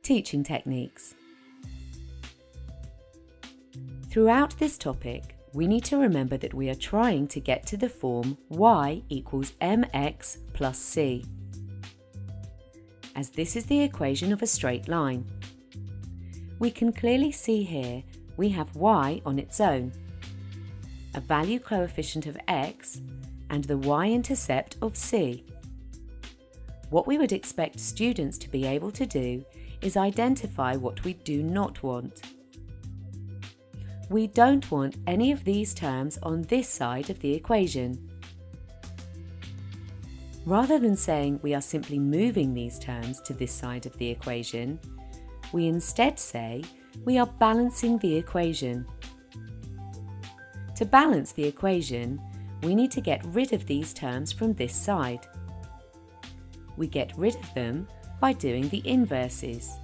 Teaching techniques. Throughout this topic, we need to remember that we are trying to get to the form y equals mx plus c, as this is the equation of a straight line. We can clearly see here we have y on its own, a value coefficient of x, and the y-intercept of c. What we would expect students to be able to do is identify what we do not want. We don't want any of these terms on this side of the equation. Rather than saying we are simply moving these terms to this side of the equation, we instead say we are balancing the equation. To balance the equation, we need to get rid of these terms from this side. We get rid of them by doing the inverses.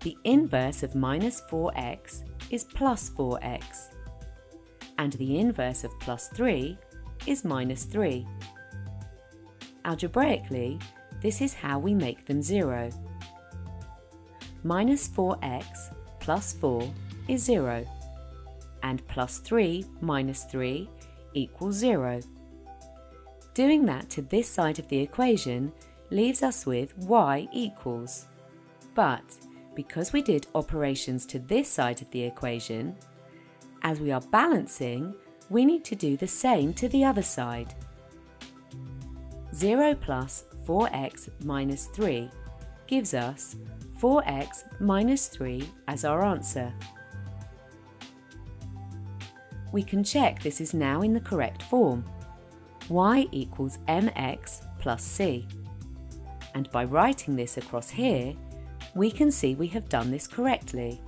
The inverse of minus 4x is plus 4x, and the inverse of plus 3 is minus 3. Algebraically, this is how we make them 0. Minus 4x plus 4 is 0, and plus 3 minus 3 equals 0. Doing that to this side of the equation leaves us with y equals. But because we did operations to this side of the equation, as we are balancing, we need to do the same to the other side. 0 plus 4x minus 3 gives us 4x minus 3 as our answer. We can check this is now in the correct form. Y equals mx plus c. And by writing this across here, we can see we have done this correctly.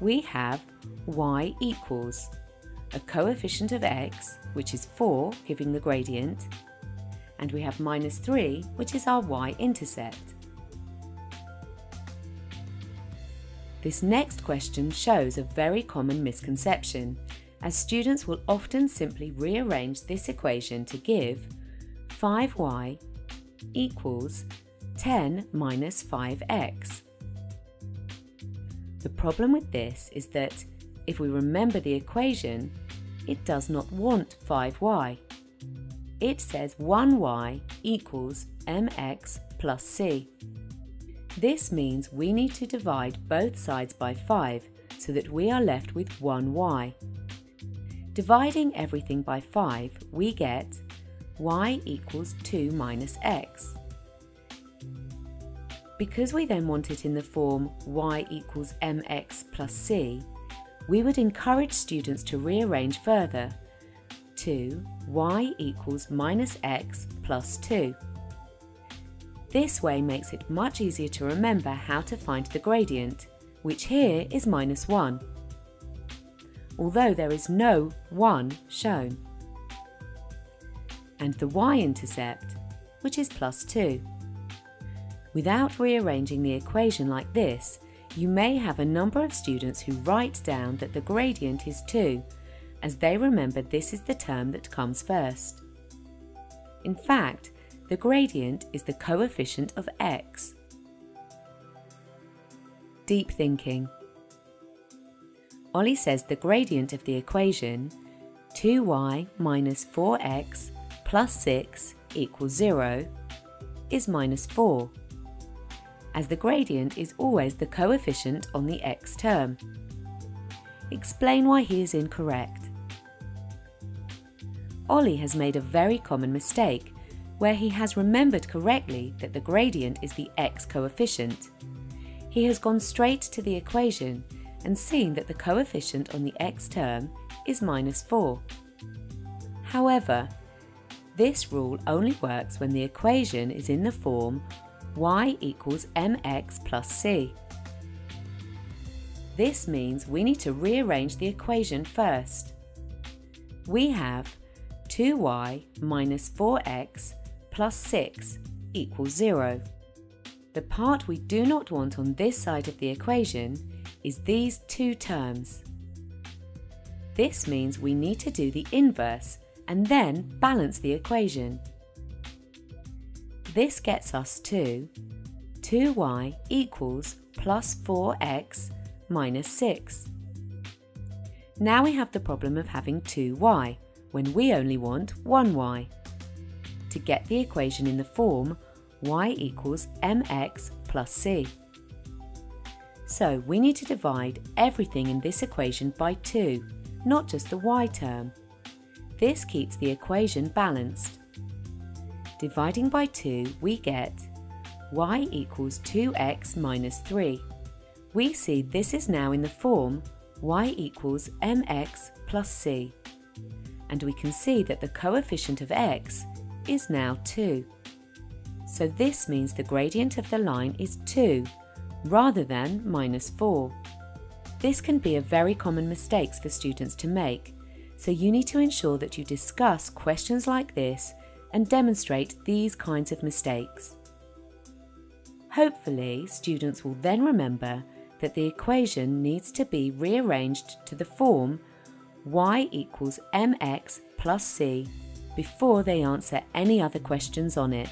We have y equals a coefficient of x, which is 4, giving the gradient, and we have minus 3, which is our y-intercept. This next question shows a very common misconception, as students will often simply rearrange this equation to give 5y equals 10 minus 5x. The problem with this is that if we remember the equation, it does not want 5y. It says 1y equals mx plus c. This means we need to divide both sides by 5 so that we are left with 1y. Dividing everything by 5, we get y equals 2 minus x. Because we then want it in the form y equals mx plus c, we would encourage students to rearrange further to y equals minus x plus 2. This way makes it much easier to remember how to find the gradient, which here is minus 1, although there is no 1 shown, and the y-intercept, which is plus 2. Without rearranging the equation like this, you may have a number of students who write down that the gradient is 2, as they remember this is the term that comes first. In fact, the gradient is the coefficient of x. Deep thinking. Ollie says the gradient of the equation 2y minus 4x plus 6 equals 0 is minus 4, as the gradient is always the coefficient on the x term. Explain why he is incorrect. Ollie has made a very common mistake where he has remembered correctly that the gradient is the x coefficient. He has gone straight to the equation and seen that the coefficient on the x term is minus 4. However, this rule only works when the equation is in the form y equals mx plus c. This means we need to rearrange the equation first. We have 2y minus 4x plus 6 equals 0. The part we do not want on this side of the equation is these two terms. This means we need to do the inverse and then balance the equation. This gets us to 2y equals plus 4x minus 6. Now we have the problem of having 2y when we only want 1y. To get the equation in the form y equals mx plus c. So we need to divide everything in this equation by 2, not just the y term. This keeps the equation balanced. Dividing by 2, we get y equals 2x minus 3. We see this is now in the form y equals mx plus c. And we can see that the coefficient of x is now 2. So this means the gradient of the line is 2 rather than minus 4. This can be a very common mistake for students to make, so you need to ensure that you discuss questions like this and demonstrate these kinds of mistakes. Hopefully, students will then remember that the equation needs to be rearranged to the form y equals mx plus c before they answer any other questions on it.